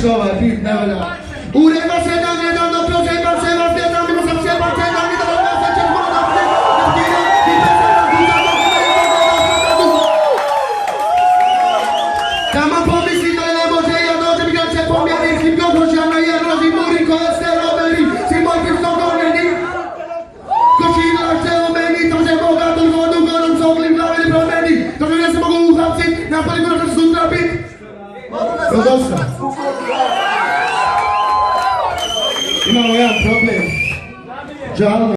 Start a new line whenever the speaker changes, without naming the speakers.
Warszawa, Pit, Nevada. Urywa się na mnie, do proszę, patrzę was, nie tam, muszę się patrzeć na mnie, do proszę, cię zgoda, tam mam pomysł, to nie może ja dobrze biorę pomiary, z kim kogoś ja na jedno, z mury, kolesterolem, z moim stądolem, Kosina chce omeni, to się Boga, to wodą gorącą, glimlawy promeni, to że nie się mogą uchapczyć, na paliwo, że są trafić. No dobrze. You know, we have a problem. John.